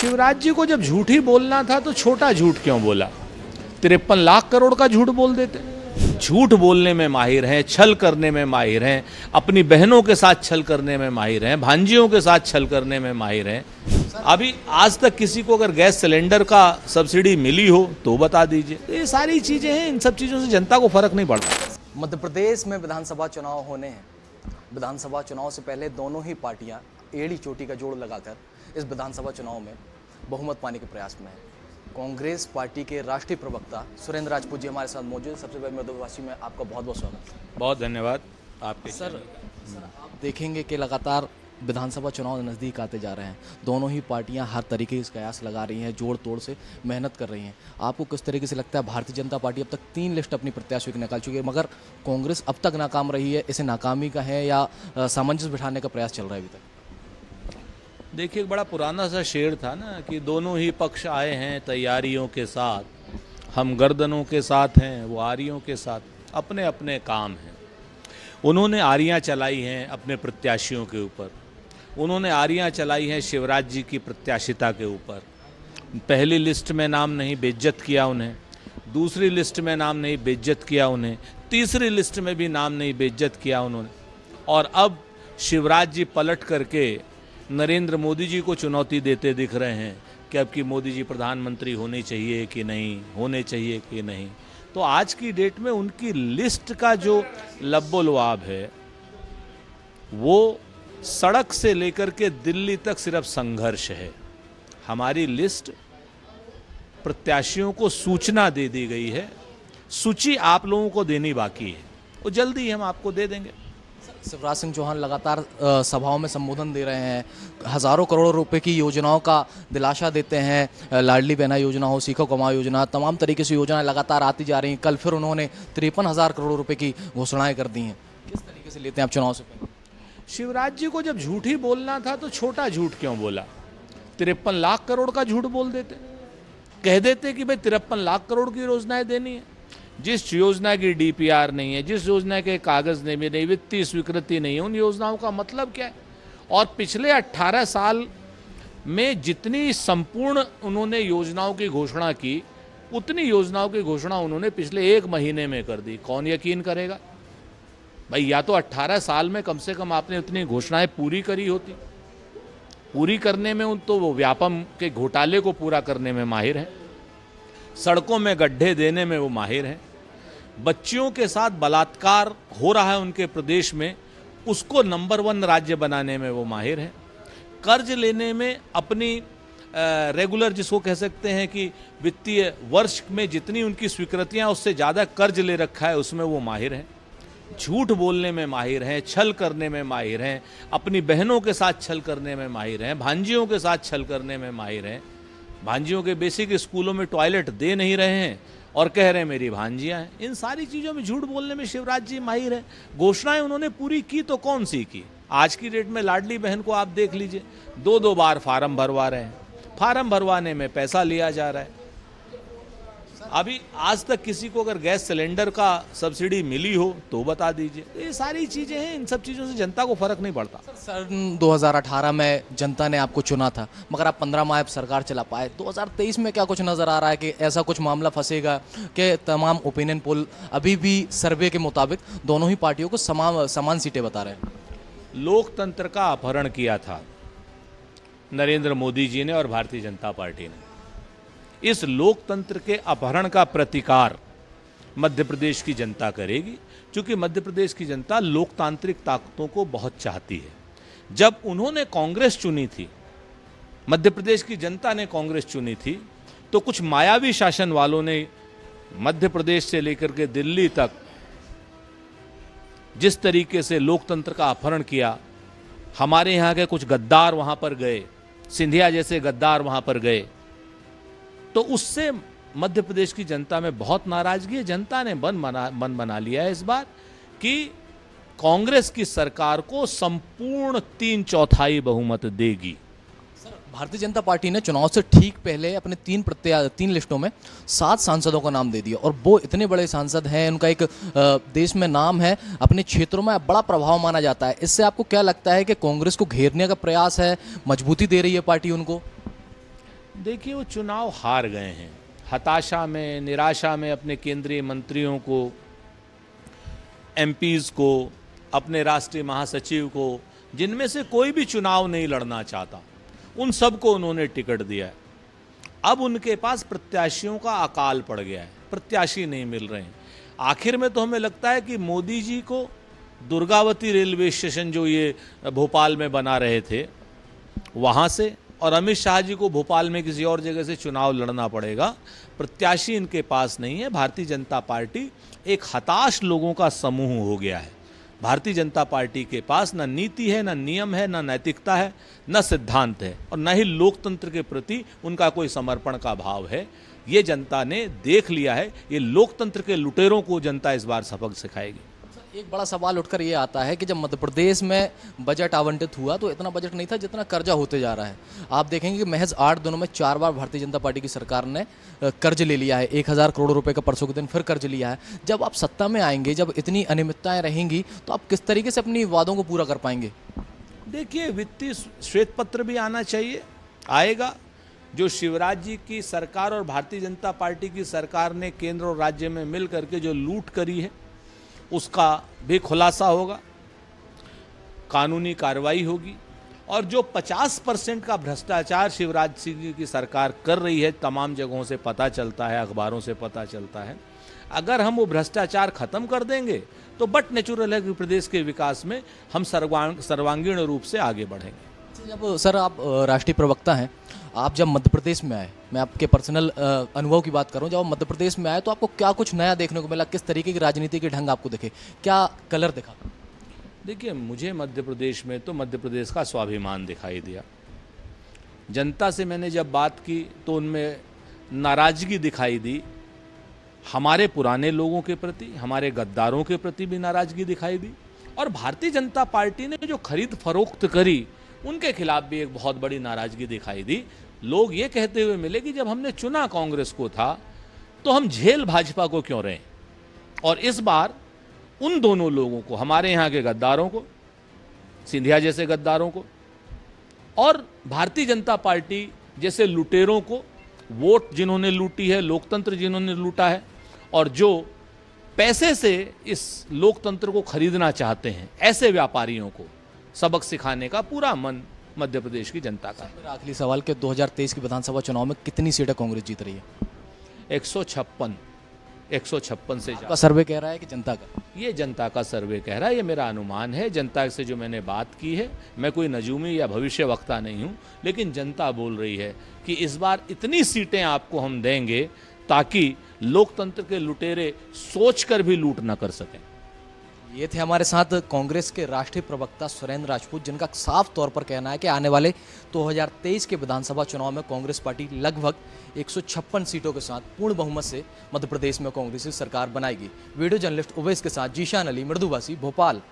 शिवराज जी को जब झूठ ही बोलना था तो छोटा झूठ क्यों बोला? 53 लाख करोड़ का झूठ बोल देते। झूठ बोलने में माहिर हैं, छल करने में माहिर हैं, अपनी बहनों के साथ छल करने में माहिर हैं, भांजियों के साथ छल करने में माहिर हैं। अभी आज तक किसी को अगर गैस सिलेंडर का सब्सिडी मिली हो तो बता दीजिए। ये सारी चीजें हैं, इन सब चीजों से जनता को फर्क नहीं पड़ता। मध्य प्रदेश में विधानसभा चुनाव होने हैं। विधानसभा चुनाव से पहले दोनों ही पार्टियां एड़ी चोटी का जोड़ लगाकर इस विधानसभा चुनाव में बहुमत पाने के प्रयास में है। कांग्रेस पार्टी के राष्ट्रीय प्रवक्ता सुरेंद्र राजपूत जी हमारे साथ मौजूद। सबसे पहले मृदुवासी में आपका बहुत बहुत स्वागत है। बहुत धन्यवाद आपके। सर आप देखेंगे कि लगातार विधानसभा चुनाव नज़दीक आते जा रहे हैं। दोनों ही पार्टियां हर तरीके के कयास लगा रही हैं, जोड़ तोड़ से मेहनत कर रही हैं। आपको किस तरीके से लगता है? भारतीय जनता पार्टी अब तक 3 लिस्ट अपनी प्रत्याशियों की निकाल चुकी है, मगर कांग्रेस अब तक नाकाम रही है। इसे नाकामी का है या सामंजस्य बिठाने का प्रयास चल रहा है अभी तक? देखिए, एक बड़ा पुराना सा शेर था ना कि दोनों ही पक्ष आए हैं तैयारियों के साथ, हम गर्दनों के साथ हैं, वो आरियों के साथ, अपने अपने काम हैं। उन्होंने आरियां चलाई हैं अपने प्रत्याशियों के ऊपर, उन्होंने आरियां चलाई हैं शिवराज जी की प्रत्याशिता के ऊपर। पहली लिस्ट में नाम नहीं बेइज्जत किया उन्हें, दूसरी लिस्ट में नाम नहीं बेइज्जत किया उन्हें, तीसरी लिस्ट में भी नाम नहीं बेइज्जत किया उन्होंने। और अब शिवराज जी पलट करके नरेंद्र मोदी जी को चुनौती देते दिख रहे हैं कि अब की मोदी जी प्रधानमंत्री होने चाहिए कि नहीं, होने चाहिए कि नहीं। तो आज की डेट में उनकी लिस्ट का जो लब्बो-लुआब है वो सड़क से लेकर के दिल्ली तक सिर्फ संघर्ष है। हमारी लिस्ट प्रत्याशियों को सूचना दे दी गई है, सूची आप लोगों को देनी बाकी है, वो जल्दी हम आपको दे देंगे। शिवराज सिंह चौहान लगातार सभाओं में संबोधन दे रहे हैं, हज़ारों करोड़ रुपए की योजनाओं का दिलासा देते हैं। लाडली बहना योजना हो, सीखो कमाओ योजना, तमाम तरीके से योजनाएं लगातार आती जा रही हैं। कल फिर उन्होंने 53,000 करोड़ रुपए की घोषणाएं कर दी हैं। किस तरीके से लेते हैं आप चुनाव से पहले? शिवराज जी को जब झूठ ही बोलना था तो छोटा झूठ क्यों बोला? 53 लाख करोड़ का झूठ बोल देते, कह देते कि भाई 53 लाख करोड़ की योजनाएं देनी है। जिस योजना की डीपीआर नहीं है, जिस योजना के कागज नहीं, वित्तीय स्वीकृति नहीं है, उन योजनाओं का मतलब क्या है? और पिछले 18 साल में जितनी संपूर्ण उन्होंने योजनाओं की घोषणा की, उतनी योजनाओं की घोषणा उन्होंने पिछले 1 महीने में कर दी। कौन यकीन करेगा भाई? या तो 18 साल में कम से कम आपने उतनी घोषणाएं पूरी करी होती। पूरी करने में तो वो व्यापम के घोटाले को पूरा करने में माहिर है, सड़कों में गड्ढे देने में वो माहिर हैं, बच्चियों के साथ बलात्कार हो रहा है उनके प्रदेश में, उसको नंबर 1 राज्य बनाने में वो माहिर हैं, कर्ज लेने में अपनी रेगुलर जिसको कह सकते हैं कि वित्तीय वर्ष में जितनी उनकी स्वीकृतियां उससे ज़्यादा कर्ज ले रखा है उसमें वो माहिर हैं, झूठ बोलने में माहिर हैं, छल करने में माहिर हैं, अपनी बहनों के साथ छल करने में माहिर हैं, भांजियों के साथ छल करने में माहिर हैं। भांजियों के बेसिक स्कूलों में टॉयलेट दे नहीं रहे हैं और कह रहे हैं मेरी भांजियां हैं। इन सारी चीज़ों में झूठ बोलने में शिवराज जी माहिर है। घोषणाएं उन्होंने पूरी की तो कौन सी की? आज की डेट में लाडली बहन को आप देख लीजिए, 2-2 बार फार्म भरवा रहे हैं, फार्म भरवाने में पैसा लिया जा रहा है। अभी आज तक किसी को अगर गैस सिलेंडर का सब्सिडी मिली हो तो बता दीजिए। ये सारी चीज़ें हैं, इन सब चीज़ों से जनता को फर्क नहीं पड़ता। सर 2018 में जनता ने आपको चुना था, मगर आप 15 माह सरकार चला पाए। 2023 में क्या कुछ नज़र आ रहा है कि ऐसा कुछ मामला फंसेगा कि तमाम ओपिनियन पोल अभी भी सर्वे के मुताबिक दोनों ही पार्टियों को समान सीटें बता रहे हैं? लोकतंत्र का अपहरण किया था नरेंद्र मोदी जी ने और भारतीय जनता पार्टी ने। इस लोकतंत्र के अपहरण का प्रतिकार मध्य प्रदेश की जनता करेगी, क्योंकि मध्य प्रदेश की जनता लोकतांत्रिक ताकतों को बहुत चाहती है। जब उन्होंने कांग्रेस चुनी थी, मध्य प्रदेश की जनता ने कांग्रेस चुनी थी, तो कुछ मायावी शासन वालों ने मध्य प्रदेश से लेकर के दिल्ली तक जिस तरीके से लोकतंत्र का अपहरण किया, हमारे यहाँ के कुछ गद्दार वहाँ पर गए, सिंधिया जैसे गद्दार वहाँ पर गए, तो उससे मध्य प्रदेश की जनता में बहुत नाराजगी है। जनता ने मन बना लिया है इस बार कि कांग्रेस की सरकार को संपूर्ण 3/4 बहुमत देगी। सर भारतीय जनता पार्टी ने चुनाव से ठीक पहले अपने 3 लिस्टों में 7 सांसदों का नाम दे दिया, और वो इतने बड़े सांसद हैं, उनका एक देश में नाम है, अपने क्षेत्रों में बड़ा प्रभाव माना जाता है। इससे आपको क्या लगता है कि कांग्रेस को घेरने का प्रयास है, मजबूती दे रही है पार्टी उनको? देखिए, वो चुनाव हार गए हैं। हताशा में, निराशा में अपने केंद्रीय मंत्रियों को, एमपीज़ को, अपने राष्ट्रीय महासचिव को, जिनमें से कोई भी चुनाव नहीं लड़ना चाहता, उन सबको उन्होंने टिकट दिया है। अब उनके पास प्रत्याशियों का अकाल पड़ गया है, प्रत्याशी नहीं मिल रहे हैं। आखिर में तो हमें लगता है कि मोदी जी को दुर्गावती रेलवे स्टेशन जो ये भोपाल में बना रहे थे वहाँ से, और अमित शाह जी को भोपाल में किसी और जगह से चुनाव लड़ना पड़ेगा। प्रत्याशी इनके पास नहीं है। भारतीय जनता पार्टी एक हताश लोगों का समूह हो गया है। भारतीय जनता पार्टी के पास न नीति है, न नियम है, न नैतिकता है, न सिद्धांत है, और न ही लोकतंत्र के प्रति उनका कोई समर्पण का भाव है। ये जनता ने देख लिया है। ये लोकतंत्र के लुटेरों को जनता इस बार सबक सिखाएगी। एक बड़ा सवाल उठकर ये आता है कि जब मध्य प्रदेश में बजट आवंटित हुआ तो इतना बजट नहीं था जितना कर्जा होते जा रहा है। आप देखेंगे कि महज 8 दिनों में 4 बार भारतीय जनता पार्टी की सरकार ने कर्ज ले लिया है। 1000 करोड़ रुपए का परसों के दिन फिर कर्ज लिया है। जब आप सत्ता में आएंगे, जब इतनी अनियमितताएं रहेंगी, तो आप किस तरीके से अपनी वादों को पूरा कर पाएंगे? देखिए, वित्तीय श्वेत पत्र भी आना चाहिए, आएगा। जो शिवराज जी की सरकार और भारतीय जनता पार्टी की सरकार ने केंद्र और राज्य में मिल करके जो लूट करी है उसका भी खुलासा होगा, कानूनी कार्रवाई होगी। और जो 50% का भ्रष्टाचार शिवराज सिंह जी की सरकार कर रही है, तमाम जगहों से पता चलता है, अखबारों से पता चलता है। अगर हम वो भ्रष्टाचार खत्म कर देंगे तो बट नेचुरल है कि प्रदेश के विकास में हम सर्वांगीण रूप से आगे बढ़ेंगे। जब सर आप राष्ट्रीय प्रवक्ता हैं, आप जब मध्य प्रदेश में आए, मैं आपके पर्सनल अनुभव की बात करूं, जब आप मध्य प्रदेश में आए तो आपको क्या कुछ नया देखने को मिला? किस तरीके की राजनीति के ढंग आपको दिखे? क्या कलर दिखा? देखिए, मुझे मध्य प्रदेश में तो मध्य प्रदेश का स्वाभिमान दिखाई दिया। जनता से मैंने जब बात की तो उनमें नाराजगी दिखाई दी। हमारे पुराने लोगों के प्रति, हमारे गद्दारों के प्रति भी नाराजगी दिखाई दी। और भारतीय जनता पार्टी ने जो खरीद फरोख्त करी उनके खिलाफ भी एक बहुत बड़ी नाराजगी दिखाई दी। लोग ये कहते हुए मिले कि जब हमने चुना कांग्रेस को था तो हम झेल भाजपा को क्यों रहे। और इस बार उन दोनों लोगों को, हमारे यहाँ के गद्दारों को, सिंधिया जैसे गद्दारों को, और भारतीय जनता पार्टी जैसे लुटेरों को, वोट जिन्होंने लूटी है, लोकतंत्र जिन्होंने लूटा है, और जो पैसे से इस लोकतंत्र को खरीदना चाहते हैं, ऐसे व्यापारियों को सबक सिखाने का पूरा मन मध्य प्रदेश की जनता का है। मेरा आखिरी सवाल कि 2023 के विधानसभा चुनाव में कितनी सीटें कांग्रेस जीत रही है? 156 से आपका सर्वे कह रहा है कि जनता का? ये जनता का सर्वे कह रहा है, ये मेरा अनुमान है। जनता से जो मैंने बात की है, मैं कोई नजूमी या भविष्य वक्ता नहीं हूँ, लेकिन जनता बोल रही है कि इस बार इतनी सीटें आपको हम देंगे ताकि लोकतंत्र के लुटेरे सोचकर भी लूट न कर सकें। ये थे हमारे साथ कांग्रेस के राष्ट्रीय प्रवक्ता सुरेंद्र राजपूत, जिनका साफ तौर पर कहना है कि आने वाले 2023 के विधानसभा चुनाव में कांग्रेस पार्टी लगभग 156 सीटों के साथ पूर्ण बहुमत से मध्य प्रदेश में कांग्रेस की सरकार बनाएगी। वीडियो जर्नलिस्ट उवैस के साथ जीशान अली, मृदुवासी, भोपाल।